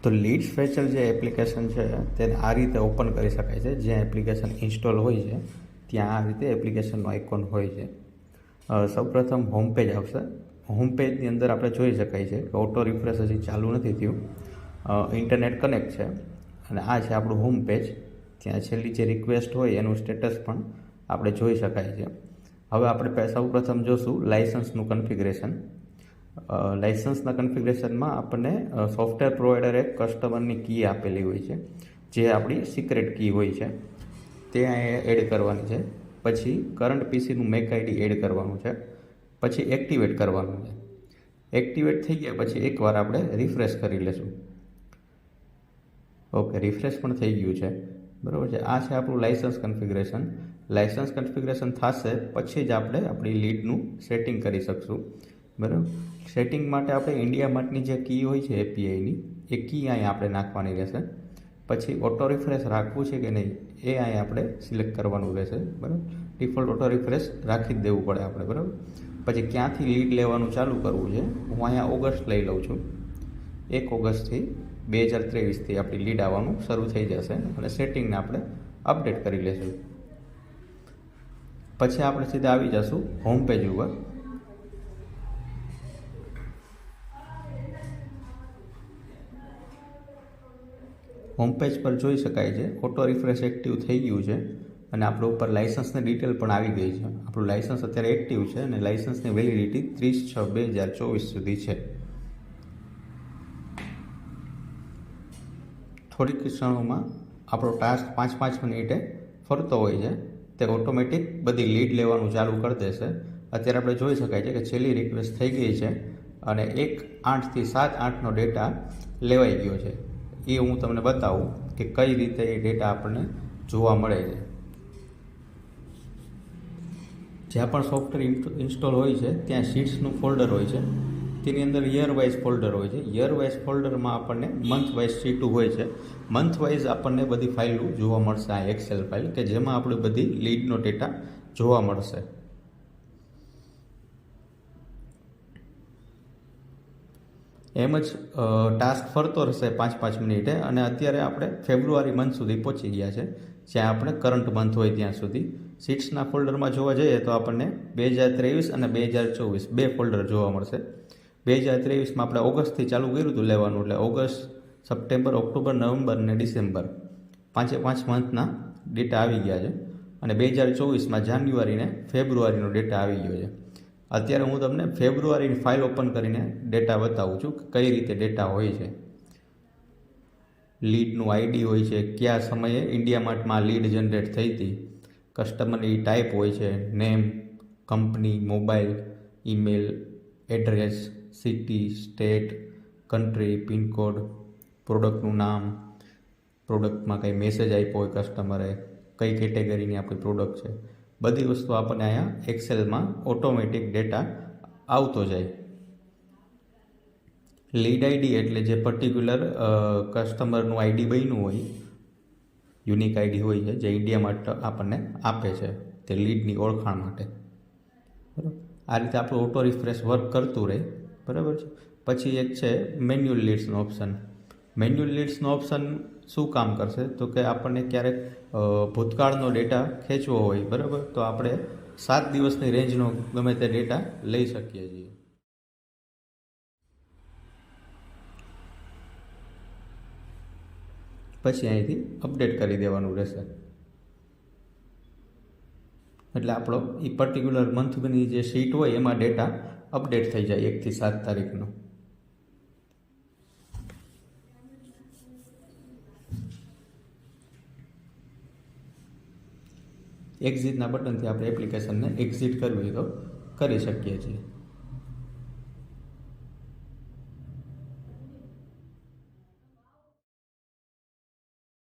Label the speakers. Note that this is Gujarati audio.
Speaker 1: તો લીડ્સ ફેચર જે એપ્લિકેશન છે તેને આ રીતે ઓપન કરી શકાય છે. જ્યાં એપ્લિકેશન ઇન્સ્ટોલ હોય છે ત્યાં આ રીતે એપ્લિકેશનનો આઇકોન હોય છે. સૌપ્રથમ હોમ પેજ આવશે. હોમ પેજની અંદર આપણે જોઈ શકાય છે કે ઓટો રિફ્રેશ હજી ચાલુ નથી થયું, ઇન્ટરનેટ કનેક્ટ છે. અને આ છે આપણું હોમ પેજ. ત્યાં છેલ્લી જે રિક્વેસ્ટ હોય એનું સ્ટેટસ પણ આપણે જોઈ શકાય છે. હવે આપણે સૌપ્રથમ જોશું લાઇસન્સનું કન્ફિગરેશન. લાઇસન્સના કન્ફિગરેશનમાં આપણને સોફ્ટવેર પ્રોવાઈડરે કસ્ટમરની કી આપેલી હોય છે, જે આપણી સિક્રેટ કી હોય છે, તે અહીંયા એડ કરવાની છે. પછી કરંટ પીસીનું મેક આઈડી એડ કરવાનું છે. પછી એક્ટિવેટ કરવાનું છે. એક્ટિવેટ થઈ ગયા પછી એકવાર આપણે રિફ્રેશ કરી લેશું. ઓકે, રિફ્રેશ પણ થઈ ગયું છે, બરાબર છે. આ છે આપણું લાઇસન્સ કન્ફિગરેશન. લાઇસન્સ કન્ફિગરેશન થશે પછી જ આપણે આપણી લીડનું સેટિંગ કરી શકશું, બરાબર. સેટિંગ માટે આપણે ઇન્ડિયા માર્ટની જે કી હોય છે એપીઆઈની, એ કી અહીંયા આપણે નાખવાની રહેશે. પછી ઓટો રિફ્રેશ રાખવું છે કે નહીં એ અહીંયા આપણે સિલેક્ટ કરવાનું રહેશે, બરાબર. ડિફોલ્ટ ઓટો રિફ્રેશ રાખી જ દેવું પડે આપણે, બરાબર. પછી ક્યાંથી લીડ લેવાનું ચાલુ કરવું છે, હું અહીંયા ઓગસ્ટ લઈ લઉં છું. 1 ઓગસ્ટથી 2023થી આપણી લીડ આવવાનું શરૂ થઈ જશે અને સેટિંગને આપણે અપડેટ કરી લેશું. પછી આપણે સીધા આવી જશું હોમ પેજ ઉપર. હોમ પેજ પર જોઈ શકાય છે ઓટો રિફ્રેશ એક્ટિવ થઈ ગયું છે અને આપણે ઉપર લાઇસન્સની ડિટેલ પણ આવી ગઈ છે. આપણું લાઇસન્સ અત્યારે એક્ટિવ છે અને લાઇસન્સની વેલિડિટી 30/6/2024 સુધી છે. થોડીક ક્ષણોમાં આપણો ટાસ્ક 5-5 મિનિટે ફરતો હોય છે. તે ઓટોમેટિક બધી લીડ લેવાનું ચાલુ કરી દેશે. અત્યારે આપણે જોઈ શકાય છે કે છેલ્લી રિક્વેસ્ટ થઈ ગઈ છે અને 1/8થી 7/8નો ડેટા લેવાઈ ગયો છે. એ હું તમને બતાવું કે કઈ રીતે એ ડેટા આપણને જોવા મળે છે. જ્યાં પણ સોફ્ટવેર ઇન્સ્ટોલ હોય છે ત્યાં શીટ્સનું ફોલ્ડર હોય છે. તેની અંદર યર વાઇઝ ફોલ્ડર હોય છે. યર વાઇઝ ફોલ્ડરમાં આપણને મંથ વાઇઝ શીટું હોય છે. મંથ વાઇઝ આપણને બધી ફાઇલો જોવા મળશે. આ એક્સેલ ફાઇલ કે જેમાં આપણે બધી લીડનો ડેટા જોવા મળશે. એમ જ ટાસ્ક ફરતો રહેશે 5-5 મિનિટે. અને અત્યારે આપણે ફેબ્રુઆરી મંથ સુધી પહોંચી ગયા છે, જ્યાં આપણે કરંટ મંથ હોય ત્યાં સુધી. શીટ્સના ફોલ્ડરમાં જોવા જઈએ તો આપણને 2023 અને 2024 બે ફોલ્ડર જોવા મળશે. 2023માં આપણે ઓગસ્ટથી ચાલુ કર્યું હતું લેવાનું, એટલે ઓગસ્ટ, સપ્ટેમ્બર, ઓક્ટોબર, નવેમ્બર અને ડિસેમ્બર 5 મંથના ડેટા આવી ગયા છે. અને 2024માં જાન્યુઆરી ને ફેબ્રુઆરીનો ડેટા આવી ગયો છે. અત્યારે હું તમને ફેબ્રુઆરીની ફાઇલ ઓપન કરીને ડેટા બતાવું છું કે કઈ રીતે ડેટા હોય છે. લીડનું આઈડી હોય છે, કયા સમયે ઇન્ડિયા માર્ટમાં લીડ જનરેટ થઈ હતી, કસ્ટમરની ટાઈપ હોય છે, name, company, mobile, email, address, city, state, country, pin code, પ્રોડક્ટનું નામ, પ્રોડક્ટમાં કંઈ મેસેજ આપ્યો હોય કસ્ટમરે, કઈ કેટેગરીની આપણી પ્રોડક્ટ છે, બધી વસ્તુ આપણને અહીંયા એક્સેલમાં ઓટોમેટિક ડેટા આવતો જાય. લીડ આઈડી એટલે જે પર્ટિક્યુલર કસ્ટમરનું આઈડી બન્યું હોય, યુનિક આઈડી હોય છે, જે ઇન્ડિયા માટે આપણને આપે છે તે લીડની ઓળખાણ માટે, બરાબર. આ રીતે આપણું ઓટો રિફ્રેશ વર્ક કરતું રહે, બરાબર છે. પછી એક છે મેન્યુઅલ લીડ્સનો ઓપ્શન. મેન્યુઅલ લીડ્સનો ઓપ્શન શું કામ કરશે તો કે આપણને ક્યારેક ભૂતકાળનો ડેટા ખેંચવો હોય, બરાબર, તો આપણે 7 દિવસની રેન્જનો ગમે તે ડેટા લઈ શકીએ છીએ. પછી અહીંથી અપડેટ કરી દેવાનું રહેશે. એટલે આપણો એ પર્ટિક્યુલર મંથની જે શીટ હોય એમાં ડેટા અપડેટ થઈ જાય 1 થી 7 તારીખનો. એક્ઝિટના બટનથી આપણે એપ્લિકેશનને એક્ઝિટ કરવી તો કરી શકીએ છીએ.